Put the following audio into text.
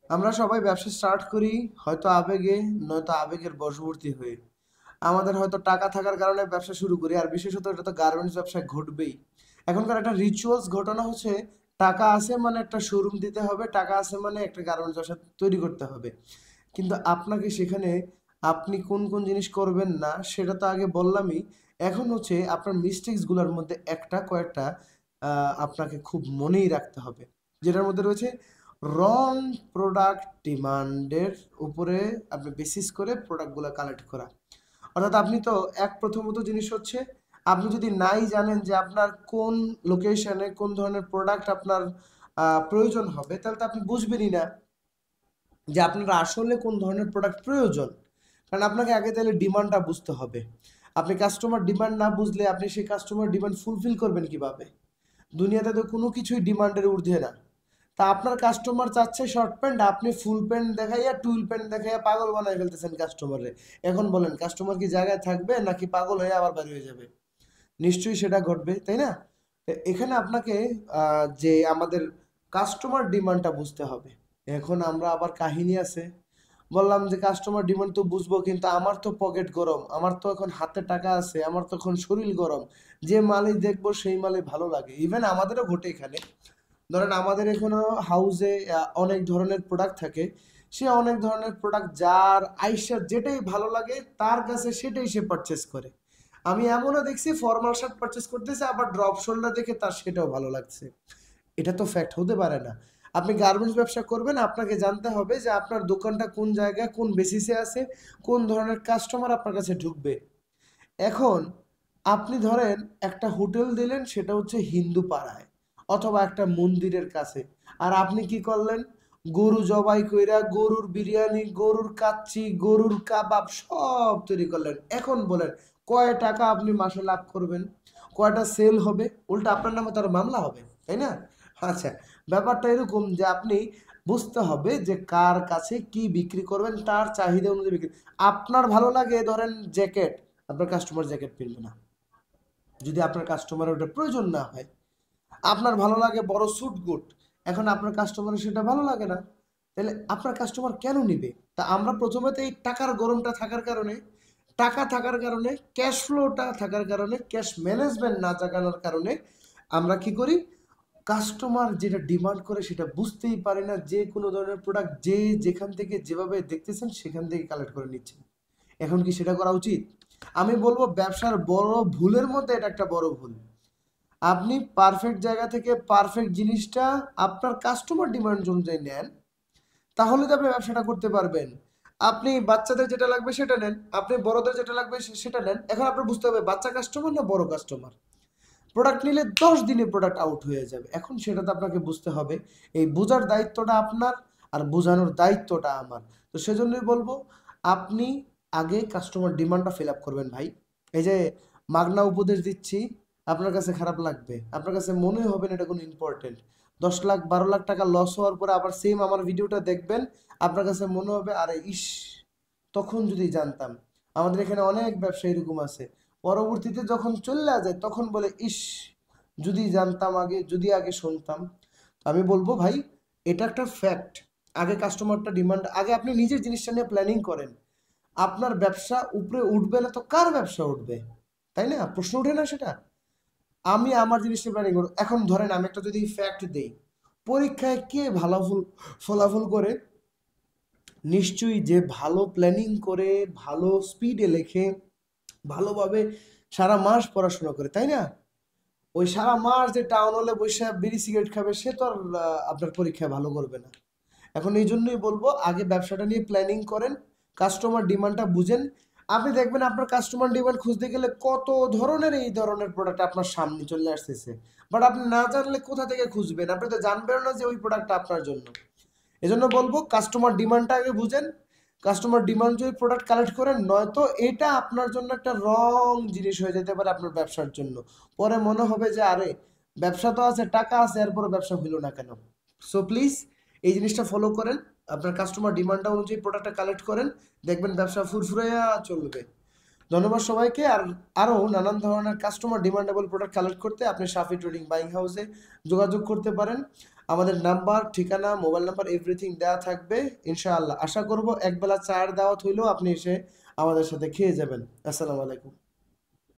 আমরা সবাই ব্যবসা স্টার্ট করি হয়তো আবেগে, নয়তো আবেগের বশবর্তী হয়ে। আমাদের হয়তো টাকা থাকার কারণে ব্যবসা শুরু করি, আর বিশেষত এটা তো গার্মেন্টস ব্যবসায় ঘটবেই। এখনকার একটা রিচুয়ালস ঘটনা হচ্ছে, টাকা আছে মানে একটা শোরুম দিতে হবে, টাকা আছে মানে একটা গার্মেন্টস ব্যবসা তৈরি করতে হবে। কিন্তু আপনাকে সেখানে আপনি কোন কোন জিনিস করবেন না সেটা তো আগে বললামই। এখন হচ্ছে আপনার মিস্টেক্সগুলোর মধ্যে একটা কয়েকটা আপনাকে খুব মনেই রাখতে হবে, যেটার মধ্যে রয়েছে রং প্রোডাক্ট ডিমান্ডের উপরে আপনি বেসিস করে প্রোডাক্টগুলো কালেক্ট করা। অর্থাৎ আপনি তো প্রথমত জিনিস হচ্ছে, আপনি যদি নাই জানেন যে আপনার কোন লোকেশনে কোন ধরনের প্রোডাক্ট আপনার প্রয়োজন হবে, তাহলে তো আপনি বুঝবেনই না যে আপনার আসলে কোন ধরনের প্রোডাক্ট প্রয়োজন। কারণ আপনাকে আগে তাহলে ডিমান্ডটা বুঝতে হবে। আপনি কাস্টমার ডিমান্ড না বুঝলে আপনি সেই কাস্টমার ডিমান্ড ফুলফিল করবেন কিভাবে? দুনিয়াতে তো কোনো কিছুই ডিমান্ডের ঊর্ধ্বে না। তা আপনার কাস্টমার চাচ্ছে শর্ট প্যান্ট, আপনি ফুল প্যান্ট দেখাইয়া টুইল প্যান্ট দেখাইয়া পাগল বানাই ফেলতেছেন কাস্টমারে। এখন বলেন কাস্টমার কি জায়গায় থাকবে নাকি পাগল হয়ে আবার বের হয়ে যাবে? নিশ্চয়ই সেটা ঘটবে, তাই না? তো এখানে আপনাকে যে আমাদের কাস্টমার ডিমান্ডটা বুঝতে হবে। এখন আমরা আবার কাহিনী আছে, বললাম যে কাস্টমার ডিমান্ড তো বুঝবো, কিন্তু আমার তো পকেট গরম, আমার তো এখন হাতে টাকা আছে, আমার তো এখন শরীর গরম। যে মালই দেখবো সেই মালই ভালো লাগে। ইভেন আমাদেরও ঘটে এখানে। ধরেন আমাদের এখানে হাউসে অনেক ধরনের প্রোডাক্ট থাকে। সে অনেক ধরনের প্রোডাক্ট যার আইসা যেটাই ভালো লাগে তার কাছে সেটাই সে পারচেস করে। আমি এমনও দেখছি ফর্মাল শার্ট পারচেস করতেছে, আবার ড্রপ শোল্ডার দেখে তার সেটাও ভালো লাগছে। এটা তো ফ্যাক্ট হতে পারে না। আপনি গার্মেন্টস ব্যবসা করবেন, আপনাকে জানতে হবে যে আপনার দোকানটা কোন জায়গায় কোন বেসিসে আছে, কোন ধরনের কাস্টমার আপনার কাছে ঢুকবে। এখন আপনি ধরেন একটা হোটেল দিলেন, সেটা হচ্ছে হিন্দু পাড়ায় অথবা একটা মন্দিরের কাছে। আর আপনি কি করলেন? গরু জবাই কইরা গরুর বিরিয়ানি, গরুর কাচ্চি, গরুর কাবাব সব তৈরি করলেন। এখন বলেন কয় টাকা আপনি মাসে লাভ করবেন? কয়টা সেল হবে? উল্টা আপনার নামে তার মামলা হবে, তাই না? আচ্ছা, ব্যাপারটা এরকম যে আপনি বুঝতে হবে যে কার কাছে কি বিক্রি করবেন, তার চাহিদা অনুযায়ী বিক্রি। আপনার ভালো লাগে ধরেন জ্যাকেট, আপনার কাস্টমার জ্যাকেট কিনবে না যদি আপনার কাস্টমারের ওটা প্রয়োজন না হয়। আপনার ভালো লাগে বড় স্যুট বুট, এখন আপনার কাস্টমারের সেটা ভালো লাগে না, তাহলে আপনার কাস্টমার কেন নিবে? তা আমরা প্রথমে তো এই টাকার গরমটা থাকার কারণে, টাকা থাকার কারণে, ক্যাশ ফ্লোটা থাকার কারণে, ক্যাশ ম্যানেজমেন্ট না জাগানোর কারণে আমরা কি করি? কাস্টমার যেটা ডিমান্ড করে সেটা বুঝতেই পারে না, যে কোনো ধরনের প্রোডাক্ট যে যেখান থেকে যেভাবে দেখতেছেন সেখান থেকে কালেক্ট করে নিচ্ছেন। এখন কি সেটা করা উচিত? আমি বলবো ব্যবসার বড় ভুলের মধ্যে এটা একটা বড় ভুল। আপনি পারফেক্ট জায়গা থেকে পারফেক্ট জিনিসটা আপনার কাস্টমার ডিমান্ড অনুযায়ী নেন, তাহলে তো আপনি ব্যবসাটা করতে পারবেন। আপনি বাচ্চাদের যেটা লাগবে সেটা নেন, আপনি বড়দের যেটা লাগবে সেটা নেন। এখন আপনার বুঝতে হবে বাচ্চা কাস্টমার না বড় কাস্টমার। প্রোডাক্ট নিলে 10 দিনে প্রোডাক্ট আউট হয়ে যাবে। এখন সেটা তো আপনাকে বুঝতে হবে। এই বোঝার দায়িত্বটা আপনার, আর বোঝানোর দায়িত্বটা আমার। তো সেজন্যই বলবো, আপনি আগে কাস্টমার ডিমান্ডটা ফিল আপ করবেন ভাই। এই যে মাগনা উপদেশ দিচ্ছি, আপনার কাছে খারাপ লাগবে, আপনার কাছে মনে হবে না এটা কোনো ইম্পর্টেন্ট। 10 লাখ 12 লাখ টাকা লস হওয়ার পরে আবার সেম আমার ভিডিওটা দেখবেন, আপনার কাছে মনে হবে আরে ইস, তখন যদি জানতাম। আমাদের এখানে অনেক ব্যবসা এরকম আছে, পরবর্তীতে যখন চলে যায় তখন বলে ইস, যদি জানতাম আগে, যদি আগে শুনতাম। তো আমি বলবো ভাই, এটা একটা ফ্যাক্ট। আগে কাস্টমারটা ডিমান্ড, আগে আপনি নিজের জিনিসটা নিয়ে প্ল্যানিং করেন। আপনার ব্যবসা উপরে উঠবে না তো কার ব্যবসা উঠবে? তাই না? প্রশ্ন ওঠে না সেটা? আমি আমার জিনিসটা প্ল্যানিং করব। এখন ধরেন আমি একটা যদি ফ্যাক্ট দেই, পরীক্ষায় কে ভালো ফলাফল করে? নিশ্চয়ই যে ভালো প্ল্যানিং করে, ভালো স্পিডে লেখে, ভালোভাবে সারা মাস পড়াশোনা করে, তাই না? ওই সারা মাস যে টাউন হলে বসে বিড়ি সিগারেট খাবে, সে তো আর আপনার পরীক্ষায় ভালো করবে না। এখন এই জন্যই বলবো আগে ব্যবসাটা নিয়ে প্ল্যানিং করেন, কাস্টমার ডিমান্ডটা বুঝেন। আপনি দেখবেন আপনার কাস্টমার ডিমান্ড খুঁজতে গেলে কত ধরনের এই ধরনের প্রোডাক্ট আপনার সামনে চলে আসতেছে। বাট আপনি না জানলে কোথা থেকে খুঁজবেন? আপনি তো জানবেন না যে ওই প্রোডাক্টটা আপনার জন্য। এজন্য বলবো কাস্টমার ডিমান্ডটা আগে বুঝেন, কাস্টমার ডিমান্ড যদি প্রোডাক্ট কালেক্ট করেন, নয়তো এটা আপনার জন্য একটা রং জিনিস হয়ে যেতে পারে আপনার ব্যবসার জন্য। পরে মনে হবে যে আরে ব্যবসা তো আছে, টাকা আছে, এরপরে ব্যবসা হইলো না কেন? সো প্লিজ এই জিনিসটা ফলো করেন, আপনার কাস্টমার ডিমান্ডটা অনুযায়ী প্রোডাক্টটা কালেক্ট করেন, দেখবেন ব্যবসা ফুরফুরাইয়া চলবে। ধন্যবাদ সবাইকে। আর আরও নানান ধরনের কাস্টমার ডিমান্ডেবল প্রোডাক্ট কালেক্ট করতে আপনি সাফি ট্রেডিং বাইং হাউসে যোগাযোগ করতে পারেন। আমাদের নাম্বার, ঠিকানা, মোবাইল নাম্বার এভরিথিং দেওয়া থাকবে ইনশাআল্লাহ। আশা করব একবেলা চায়ের দাওয়াত হইলেও আপনি এসে আমাদের সাথে খেয়ে যাবেন। আসসালামু আলাইকুম।